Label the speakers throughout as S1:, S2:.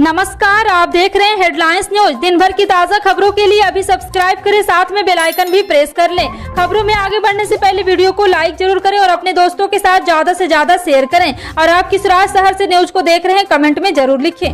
S1: नमस्कार, आप देख रहे हैं हेडलाइंस न्यूज। दिन भर की ताज़ा खबरों के लिए अभी सब्सक्राइब करें, साथ में बेल आइकन भी प्रेस कर लें। खबरों में आगे बढ़ने से पहले वीडियो को लाइक जरूर करें और अपने दोस्तों के साथ ज्यादा से ज्यादा शेयर करें। और आप किस राज्य शहर से न्यूज को देख रहे हैं, कमेंट में जरूर लिखें।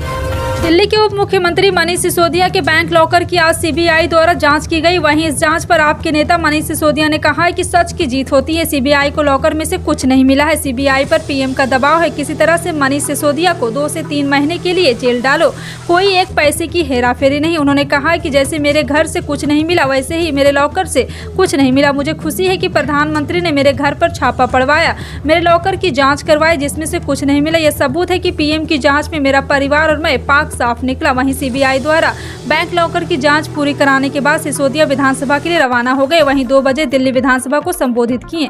S1: दिल्ली के उप मुख्यमंत्री मनीष सिसोदिया के बैंक लॉकर की आज सीबीआई द्वारा जांच की गई। वहीं इस जांच पर आप के नेता मनीष सिसोदिया ने कहा है कि सच की जीत होती है। सीबीआई को लॉकर में से कुछ नहीं मिला है। सीबीआई पर पीएम का दबाव है। किसी तरह से मनीष सिसोदिया को 2 से 3 महीने के लिए जेल डालो, कोई एक पैसे की हेराफेरी नहीं। उन्होंने कहा है कि जैसे मेरे घर से कुछ नहीं मिला, वैसे ही मेरे लॉकर से कुछ नहीं मिला। मुझे खुशी है कि प्रधानमंत्री ने मेरे घर पर छापा पड़वाया, मेरे लॉकर की जाँच करवाई जिसमें से कुछ नहीं मिला। यह सबूत है कि पीएम की जाँच में मेरा परिवार और मैं पाक साफ निकला। वहीं सीबीआई द्वारा बैंक लॉकर की जांच पूरी कराने के बाद सिसोदिया विधानसभा के लिए रवाना हो गए। वहीं 2 बजे दिल्ली विधानसभा को संबोधित किए।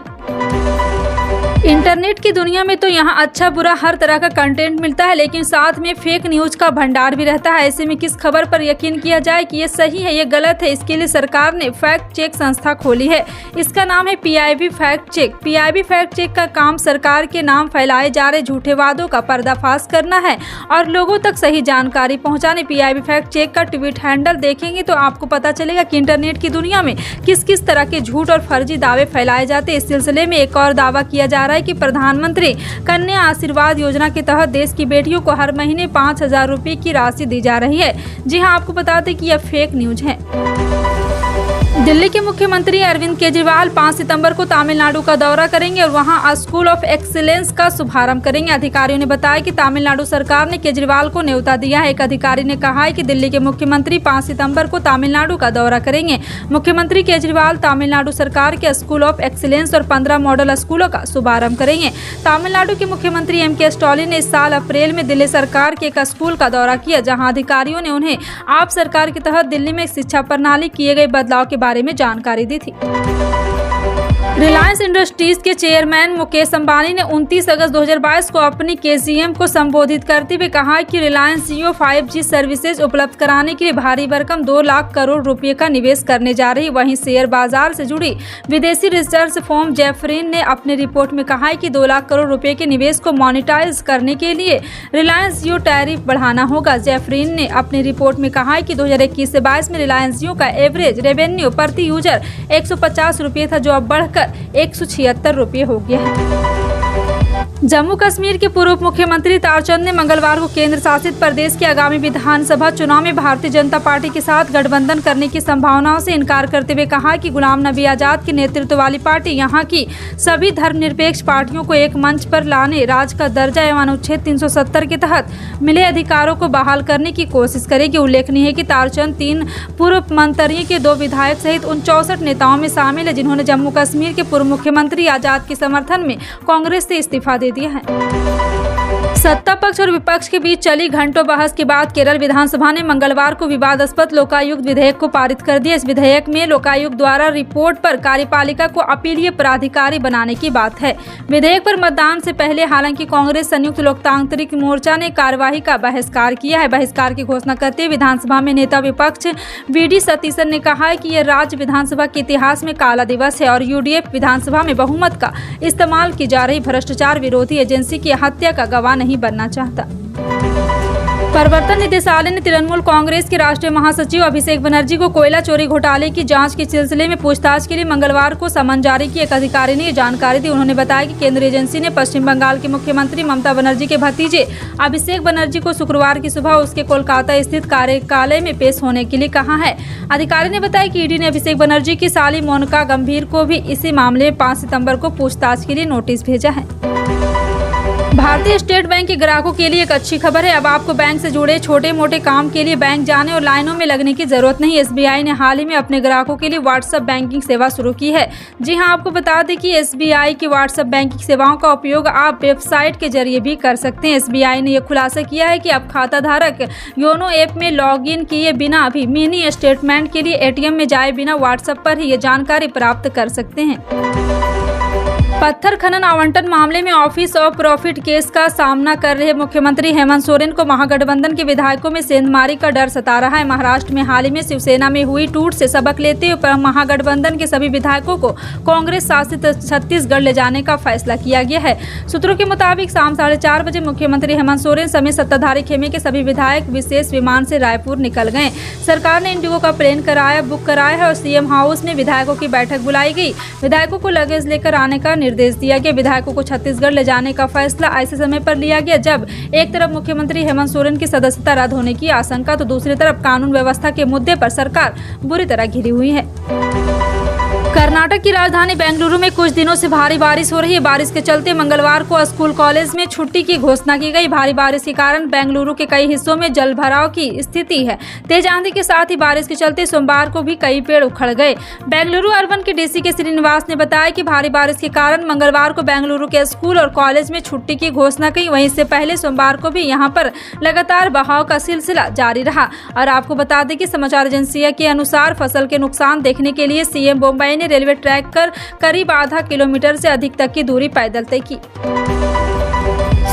S1: इंटरनेट की दुनिया में तो यहाँ अच्छा बुरा हर तरह का कंटेंट मिलता है, लेकिन साथ में फेक न्यूज का भंडार भी रहता है। ऐसे में किस खबर पर यकीन किया जाए कि ये सही है, ये गलत है, इसके लिए सरकार ने फैक्ट चेक संस्था खोली है। इसका नाम है PIB fact check. PIB fact check का काम सरकार के नाम फैलाए जा रहे झूठे वादों का पर्दाफाश करना है और लोगों तक सही जानकारी पहुँचाने। पीआईबी फैक्ट चेक का ट्वीट हैंडल देखेंगे तो आपको पता चलेगा कि इंटरनेट की दुनिया में किस किस तरह के झूठ और फर्जी दावे फैलाए जाते हैं। इस सिलसिले में एक और दावा किया जा रहा है कि प्रधानमंत्री कन्या आशीर्वाद योजना के तहत देश की बेटियों को हर महीने 5,000 रुपए की राशि दी जा रही है। जी हां, आपको बता दें कि यह फेक न्यूज है। दिल्ली के मुख्यमंत्री अरविंद केजरीवाल 5 सितंबर को तमिलनाडु का दौरा करेंगे और वहां स्कूल ऑफ एक्सीलेंस का शुभारंभ करेंगे। अधिकारियों ने बताया कि तमिलनाडु सरकार ने केजरीवाल को न्योता दिया है। एक अधिकारी ने कहा है कि दिल्ली के मुख्यमंत्री 5 सितंबर को तमिलनाडु का दौरा करेंगे। मुख्यमंत्री केजरीवाल तमिलनाडु सरकार के स्कूल ऑफ एक्सीलेंस और 15 मॉडल स्कूलों का शुभारंभ करेंगे। तमिलनाडु के मुख्यमंत्री एम.के. स्टालिन ने इस साल अप्रैल में दिल्ली सरकार के एक स्कूल का दौरा किया, जहाँ अधिकारियों ने उन्हें आप सरकार के तहत दिल्ली में शिक्षा प्रणाली किए गए बदलाव के बारे में जानकारी दी थी। रिलायंस इंडस्ट्रीज के चेयरमैन मुकेश अंबानी ने 29 अगस्त 2022 को अपनी केसीएम को संबोधित करते हुए कहा कि रिलायंस जियो 5G सर्विसेज उपलब्ध कराने के लिए भारी भरकम 2 लाख करोड़ रुपए का निवेश करने जा रही। वहीं शेयर बाजार से जुड़ी विदेशी रिसर्च फर्म जेफरीन ने अपनी रिपोर्ट में कहा है कि 2 लाख करोड़ रुपए के निवेश को मोनेटाइज करने के लिए रिलायंस जियो टैरिफ बढ़ाना होगा। जेफरीन ने अपनी रिपोर्ट में कहा है कि 2021 से 22 में रिलायंस जियो का एवरेज रेवेन्यू प्रति यूजर 150 रुपये था, जो अब बढ़कर 176 रुपये हो गया है। जम्मू कश्मीर के पूर्व मुख्यमंत्री तारचंद ने मंगलवार को केंद्र शासित प्रदेश के आगामी विधानसभा चुनाव में भारतीय जनता पार्टी के साथ गठबंधन करने की संभावनाओं से इनकार करते हुए कहा कि गुलाम नबी आजाद के नेतृत्व वाली पार्टी यहां की सभी धर्मनिरपेक्ष पार्टियों को एक मंच पर लाने, राज्य का दर्जा एवं अनुच्छेद 370 के तहत मिले अधिकारों को बहाल करने की कोशिश करेगी। उल्लेखनीय है कि तारचंद 3 पूर्व मंत्रियों के 2 विधायक सहित उन 64 नेताओं में शामिल है जिन्होंने जम्मू कश्मीर के पूर्व मुख्यमंत्री आजाद के समर्थन में कांग्रेस से इस्तीफा दे दिया है। सत्ता पक्ष और विपक्ष के बीच चली घंटों बहस के बाद केरल विधानसभा ने मंगलवार को विवादास्पद लोकायुक्त विधेयक को पारित कर दिया। इस विधेयक में लोकायुक्त द्वारा रिपोर्ट पर कार्यपालिका को अपीलीय प्राधिकारी बनाने की बात है। विधेयक पर मतदान से पहले हालांकि कांग्रेस संयुक्त लोकतांत्रिक मोर्चा ने कार्यवाही का बहिष्कार किया है। बहिष्कार की घोषणा करते हुए विधानसभा में नेता विपक्ष वी.डी. सतीशन ने कहा है कि यह राज्य विधानसभा के इतिहास में काला दिवस है और यूडीएफ विधानसभा में बहुमत का इस्तेमाल की जा रही भ्रष्टाचार विरोधी एजेंसी की हत्या का गवाह नहीं बनना चाहता। प्रवर्तन निदेशालय ने तृणमूल कांग्रेस के राष्ट्रीय महासचिव अभिषेक बनर्जी को कोयला चोरी घोटाले की जांच के सिलसिले में पूछताछ के लिए मंगलवार को समन जारी किया। एक अधिकारी ने जानकारी दी। उन्होंने बताया कि केंद्रीय एजेंसी ने पश्चिम बंगाल के मुख्यमंत्री ममता बनर्जी के भतीजे अभिषेक बनर्जी को शुक्रवार की सुबह उसके कोलकाता स्थित कार्यालय में पेश होने के लिए कहा है। अधिकारी ने बताया कि ईडी ने अभिषेक बनर्जी की साली मोनिका गंभीर को भी इसी मामले में 5 सितंबर को पूछताछ के लिए नोटिस भेजा है। भारतीय स्टेट बैंक के ग्राहकों के लिए एक अच्छी खबर है। अब आपको बैंक से जुड़े छोटे मोटे काम के लिए बैंक जाने और लाइनों में लगने की जरूरत नहीं। एसबीआई ने हाल ही में अपने ग्राहकों के लिए व्हाट्सएप बैंकिंग सेवा शुरू की है। जी हां, आपको बता दें कि एसबीआई की व्हाट्सएप बैंकिंग सेवाओं का उपयोग आप वेबसाइट के जरिए भी कर सकते हैं। एसबीआई ने यह खुलासा किया है कि अब खाता धारक योनो ऐप में लॉग इन किए बिना भी मिनी स्टेटमेंट के लिए एटीएम में जाए बिना व्हाट्सएप पर ही ये जानकारी प्राप्त कर सकते हैं। पत्थर खनन आवंटन मामले में ऑफिस ऑफ प्रॉफिट केस का सामना कर रहे मुख्यमंत्री हेमंत सोरेन को महागठबंधन के विधायकों में सेंधमारी का डर सता रहा है। महाराष्ट्र में हाल ही में शिवसेना में हुई टूट से सबक लेते हुए महागठबंधन के सभी विधायकों को कांग्रेस शासित छत्तीसगढ़ ले जाने का फैसला किया गया है। सूत्रों के मुताबिक शाम 4:30 बजे मुख्यमंत्री हेमंत सोरेन समेत सत्ताधारी खेमे के सभी विधायक विशेष विमान से रायपुर निकल गए। सरकार ने इंडिगो का प्लेन बुक कराया है और सीएम हाउस में विधायकों की बैठक बुलाई गई। विधायकों को लगेज लेकर आने का निर्देश दिया गया। विधायकों को छत्तीसगढ़ ले जाने का फैसला ऐसे समय पर लिया गया जब एक तरफ मुख्यमंत्री हेमंत सोरेन की सदस्यता रद्द होने की आशंका तो दूसरी तरफ कानून व्यवस्था के मुद्दे पर सरकार बुरी तरह घिरी हुई है। कर्नाटक की राजधानी बेंगलुरु में कुछ दिनों से भारी बारिश हो रही है। बारिश के चलते मंगलवार को स्कूल कॉलेज में छुट्टी की घोषणा की गई। भारी बारिश के कारण बेंगलुरु के कई हिस्सों में जलभराव की स्थिति है। तेज आंधी के साथ ही बारिश के चलते सोमवार को भी कई पेड़ उखड़ गए। बेंगलुरु अर्बन के डीसी के श्रीनिवास ने बताया कि भारी बारिश के कारण मंगलवार को बेंगलुरु के स्कूल और कॉलेज में छुट्टी की घोषणा की। वहीं इससे पहले सोमवार को भी यहाँ पर लगातार बहाव का सिलसिला जारी रहा। और आपको बता दें कि समाचार एजेंसी के अनुसार फसल के नुकसान देखने के लिए सीएम मुंबई ने रेलवे ट्रैक कर करीब आधा किलोमीटर से अधिक तक की दूरी पैदल तय की।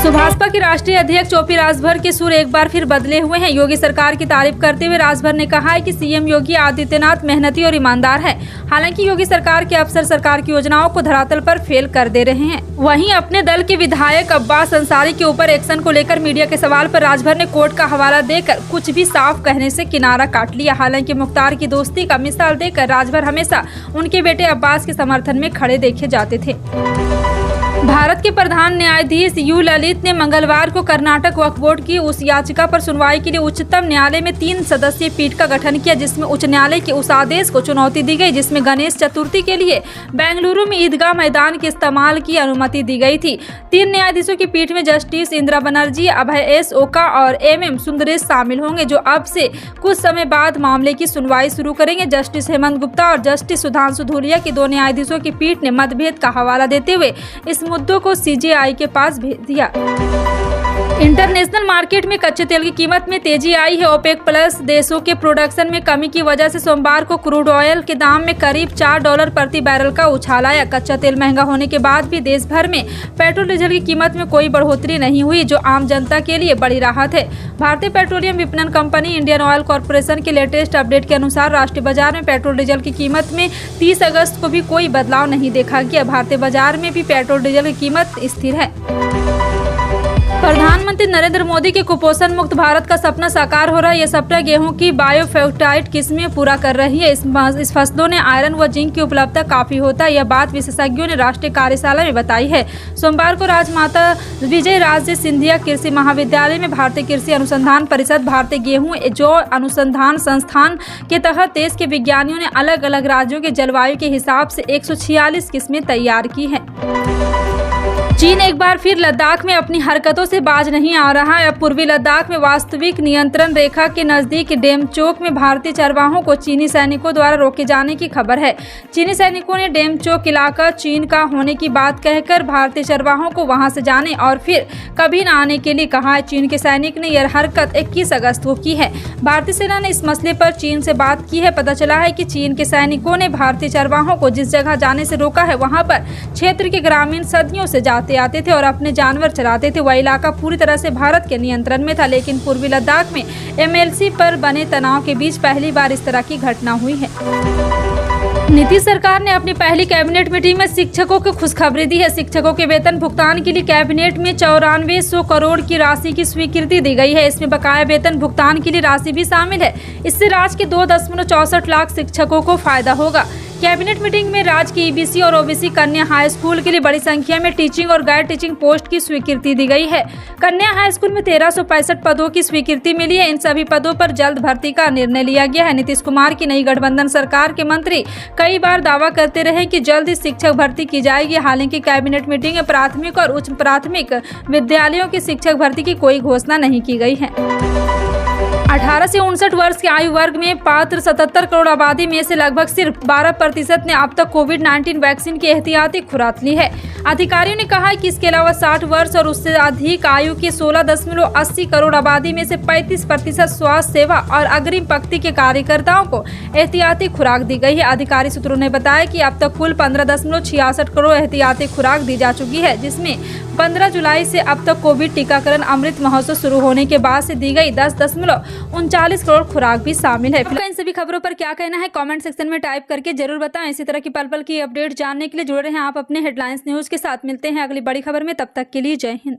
S1: भाजपा के राष्ट्रीय अध्यक्ष ओपी राजभर के सुर एक बार फिर बदले हुए हैं। योगी सरकार की तारीफ करते हुए राजभर ने कहा है कि सीएम योगी आदित्यनाथ मेहनती और ईमानदार है। हालांकि योगी सरकार के अफसर सरकार की योजनाओं को धरातल पर फेल कर दे रहे हैं। वहीं अपने दल के विधायक अब्बास अंसारी के ऊपर एक्शन को लेकर मीडिया के सवाल पर राजभर ने कोर्ट का हवाला देकर कुछ भी साफ कहने से किनारा काट लिया। हालांकि मुख्तार की दोस्ती का मिसाल देकर राजभर हमेशा उनके बेटे अब्बास के समर्थन में खड़े देखे जाते थे। भारत के प्रधान न्यायाधीश यू ललित ने मंगलवार को कर्नाटक वक्फ बोर्ड की उस याचिका पर सुनवाई के लिए उच्चतम न्यायालय में 3 सदस्यीय पीठ का गठन किया जिसमें उच्च न्यायालय के उस आदेश को चुनौती दी गई जिसमें गणेश चतुर्थी के लिए बेंगलुरु में ईदगाह मैदान के इस्तेमाल की अनुमति दी गई थी। 3 न्यायाधीशों की पीठ में जस्टिस इंदिरा बनर्जी, अभय एस ओका और MM सुंदरेश शामिल होंगे जो अब से कुछ समय बाद मामले की सुनवाई शुरू करेंगे। जस्टिस हेमंत गुप्ता और जस्टिस सुधांशु धूलिया की 2 न्यायाधीशों की पीठ ने मतभेद का हवाला देते हुए इस मुद्दों को CJI के पास भेज दिया। इंटरनेशनल मार्केट में कच्चे तेल की कीमत में तेजी आई है। ओपेक प्लस देशों के प्रोडक्शन में कमी की वजह से सोमवार को क्रूड ऑयल के दाम में करीब $4 प्रति बैरल का उछाल आया। कच्चा तेल महंगा होने के बाद भी देश भर में पेट्रोल डीजल की कीमत में कोई बढ़ोतरी नहीं हुई जो आम जनता के लिए बड़ी राहत है। भारतीय पेट्रोलियम विपणन कंपनी इंडियन ऑयल कॉर्पोरेशन के लेटेस्ट अपडेट के अनुसार राष्ट्रीय बाजार में पेट्रोल डीजल की कीमत में 30 अगस्त को भी कोई बदलाव नहीं देखा गया। भारतीय बाजार में भी पेट्रोल डीजल की कीमत स्थिर है। प्रधानमंत्री नरेंद्र मोदी के कुपोषण मुक्त भारत का सपना साकार हो रहा है। यह सपना गेहूं की बायोफेक्टाइट किस्में पूरा कर रही है। इस फसलों ने आयरन व जिंक की उपलब्धता काफी होता है। यह बात विशेषज्ञों ने राष्ट्रीय कार्यशाला में बताई है। सोमवार को राजमाता विजय राजे सिंधिया कृषि महाविद्यालय में भारतीय कृषि अनुसंधान परिषद, भारतीय गेहूं जौ अनुसंधान संस्थान के तहत देश के विज्ञानियों ने अलग अलग राज्यों के जलवायु के हिसाब से 146 किस्में तैयार की हैं। चीन एक बार फिर लद्दाख में अपनी हरकतों से बाज नहीं आ रहा है। अब पूर्वी लद्दाख में वास्तविक नियंत्रण रेखा के नजदीक डेमचोक में भारतीय चरवाहों को चीनी सैनिकों द्वारा रोके जाने की खबर है। चीनी सैनिकों ने डेमचोक इलाका चीन का होने की बात कहकर भारतीय चरवाहों को वहां से जाने और फिर कभी न आने के लिए कहा है। चीन के सैनिक ने यह हरकत 21 अगस्त को की है। भारतीय सेना ने इस मसले पर चीन से बात की है। पता चला है कि चीन के सैनिकों ने भारतीय चरवाहों को जिस जगह जाने से रोका है वहां पर क्षेत्र के ग्रामीण सदियों से आते थे और अपने जानवर चराते थे। वह इलाका पूरी तरह से भारत के नियंत्रण में था, लेकिन पूर्वी लद्दाख में MLC पर बने तनाव के बीच पहली बार इस तरह की घटना हुई है। नीतीश सरकार ने अपनी पहली कैबिनेट मीटिंग में शिक्षकों को खुशखबरी दी है। शिक्षकों के वेतन भुगतान के लिए कैबिनेट में 9400 करोड़ की राशि की स्वीकृति दी गई है। इसमें बकाया वेतन भुगतान के लिए राशि भी शामिल है। इससे राज्य के 2.64 लाख शिक्षकों को फायदा होगा। कैबिनेट मीटिंग में राज्य के EBC और OBC कन्या हाई स्कूल के लिए बड़ी संख्या में टीचिंग और गैर टीचिंग पोस्ट की स्वीकृति दी गई है। कन्या हाई स्कूल में 1365 पदों की स्वीकृति मिली है। इन सभी पदों पर जल्द भर्ती का निर्णय लिया गया है। नीतीश कुमार की नई गठबंधन सरकार के मंत्री कई बार दावा करते रहे कि जल्द ही शिक्षक भर्ती की जाएगी। हालांकि कैबिनेट मीटिंग में प्राथमिक और उच्च प्राथमिक विद्यालयों की शिक्षक भर्ती की कोई घोषणा नहीं की गई है। 18 से 59 वर्ष के आयु वर्ग में पात्र 77 करोड़ आबादी में से लगभग सिर्फ 12% ने अब तक कोविड-19 वैक्सीन की एहतियाती खुराक ली है। अधिकारियों ने कहा है कि इसके अलावा 60 वर्ष और उससे अधिक आयु की 16.80 करोड़ आबादी में से 35% स्वास्थ्य सेवा और अग्रिम पंक्ति के कार्यकर्ताओं को एहतियाती खुराक दी गई है। अधिकारी सूत्रों ने बताया कि अब तक कुल 15.66 करोड़ एहतियाती खुराक दी जा चुकी है, जिसमें 15 जुलाई से अब तक कोविड टीकाकरण अमृत महोत्सव शुरू होने के बाद से दी गई 10.39 करोड़ खुराक भी शामिल है। इन सभी खबरों पर क्या कहना है कमेंट सेक्शन में टाइप करके जरूर बताएं। इसी तरह की पल पल की अपडेट जानने के लिए जुड़े रहें आप अपने हेडलाइंस न्यूज के साथ। मिलते हैं अगली बड़ी खबर में, तब तक के लिए जय हिंद।